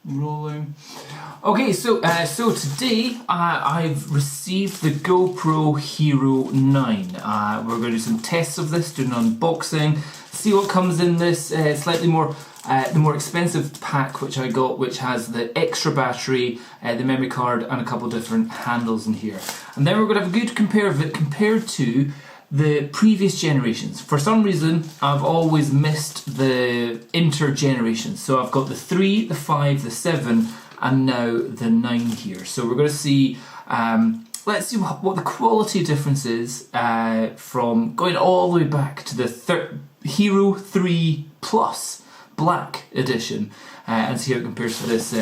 rolling. Okay, so today I've received the GoPro Hero 9. We're going to do some tests of this, do an unboxing, see what comes in this slightly more the more expensive pack which I got, which has the extra battery, the memory card, and a couple of different handles in here. And then we're going to have a good compare of it compared to the previous generations. For some reason, I've always missed the intergenerations. So I've got the 3, the 5, the 7, and now the 9 here. So we're going to see, let's see what the quality difference is from going all the way back to the Hero 3 Plus Black Edition, and see how it compares to this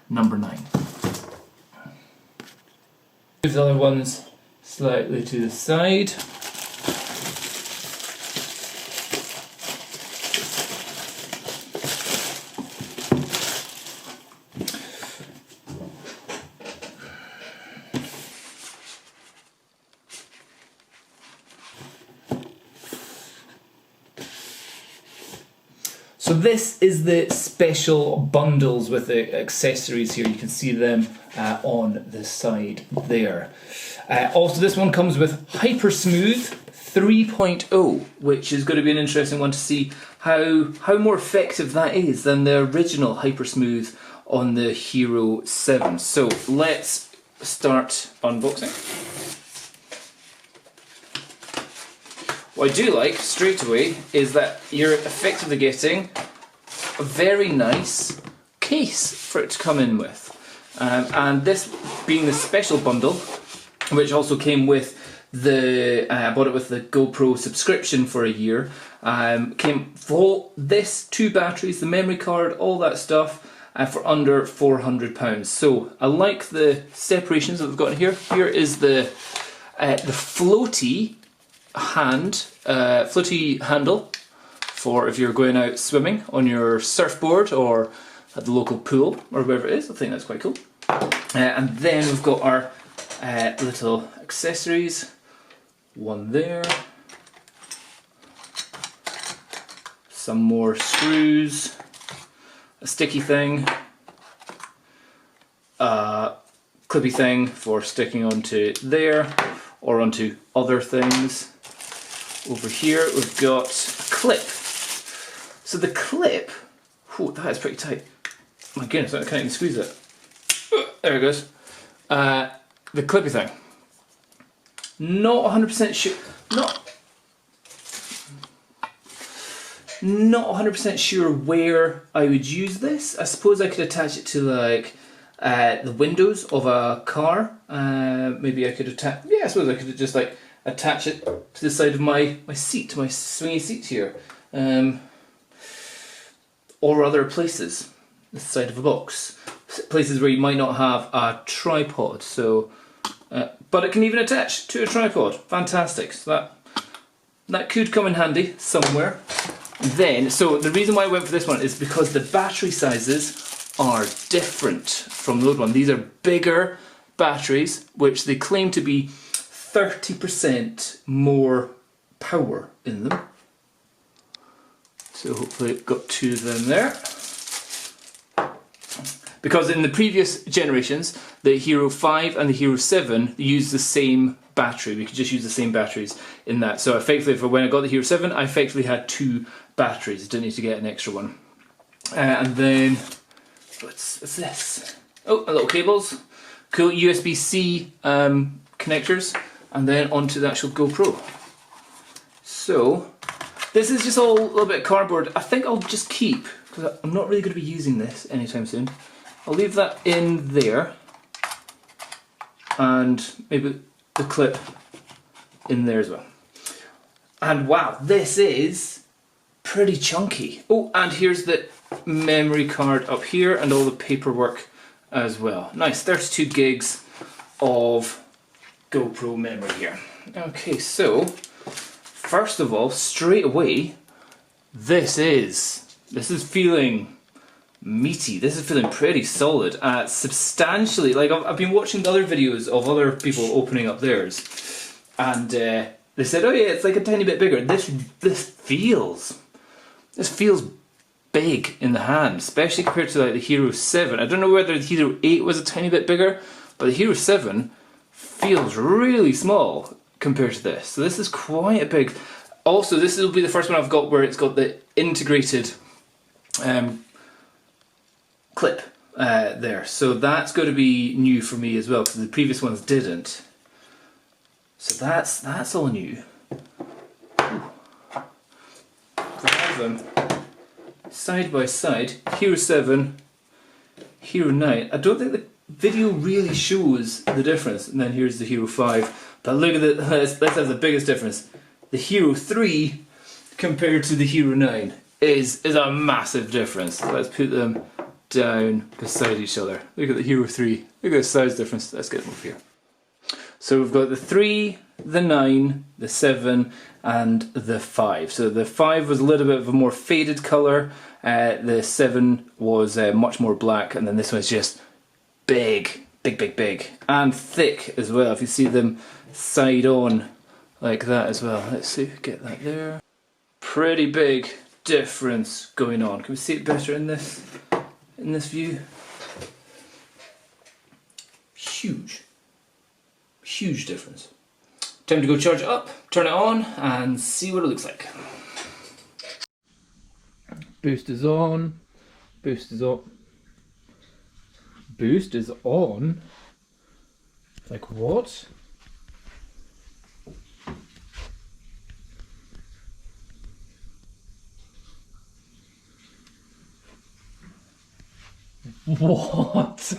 number 9. Move the other ones slightly to the side. So this is the special bundles with the accessories here. You can see them on the side there. Also, this one comes with Hyper Smooth 3.0, which is going to be an interesting one to see how more effective that is than the original Hyper Smooth on the Hero 7. So let's start unboxing. What I do like straight away is that you're effectively getting a very nice case for it to come in with. And this being the special bundle, which also came with I bought it with the GoPro subscription for a year, came for this, 2 batteries, the memory card, all that stuff, for under £400. So I like the separations that we've got here. Here is the floaty handle for if you're going out swimming on your surfboard or at the local pool or wherever it is. I think that's quite cool. And then we've got our little accessories. One there. Some more screws. A sticky thing. A clippy thing for sticking onto there or onto other things. Over here we've got a clip. So the clip, oh, that is pretty tight. My goodness, I can't even squeeze it. There it goes. The clippy thing. Not 100% sure. Not 100% sure where I would use this. I suppose I could attach it to like the windows of a car. Maybe I could attach. Yeah, I suppose I could just like attach it to the side of my seat, my swingy seat here, or other places, the side of a box, places where you might not have a tripod. So, but it can even attach to a tripod. Fantastic. So that could come in handy somewhere. Then, so the reason why I went for this one is because the battery sizes are different from the old one. These are bigger batteries, which they claim to be 30% more power in them. So hopefully I've got 2 of them there. Because in the previous generations, the Hero 5 and the Hero 7 used the same battery. We could just use the same batteries in that. So effectively, when I got the Hero 7, I effectively had 2 batteries. I didn't need to get an extra one. And then, what's this? Oh, a little cables. Cool USB-C connectors. And then onto the actual GoPro. So, this is just all a little bit of cardboard. I think I'll just keep, because I'm not really going to be using this anytime soon. I'll leave that in there. And maybe the clip in there as well. And wow, this is pretty chunky. Oh, and here's the memory card up here and all the paperwork as well. Nice, 32 gigs of GoPro memory here. Okay, so first of all, straight away, this is feeling meaty. This is feeling pretty solid. Substantially, like I've been watching the other videos of other people opening up theirs, and they said, "Oh yeah, it's like a tiny bit bigger." This feels big in the hand, especially compared to like the Hero 7. I don't know whether the Hero 8 was a tiny bit bigger, but the Hero 7 feels really small compared to this. So this is quite a big. Also, this will be the first one I've got where it's got the integrated clip there. So that's going to be new for me as well, because the previous ones didn't. So that's all new. We have them side by side. Hero 7, Hero 9. I don't think the video really shows the difference. And then here's the Hero 5. But look at the, let's have the biggest difference. The Hero 3 compared to the Hero 9 is a massive difference. Let's put them down beside each other. Look at the Hero 3. Look at the size difference. Let's get them over here. So we've got the 3, the 9, the 7 and the 5. So the 5 was a little bit of a more faded colour, the 7 was much more black, and then this one's just big, and thick as well. If you see them side on like that as well. Let's see, get that there. Pretty big difference going on. Can we see it better in this view? Huge difference. Time to go charge it up, turn it on, and see what it looks like. Boost is on. Boost is up. Boost is on? Like what? What?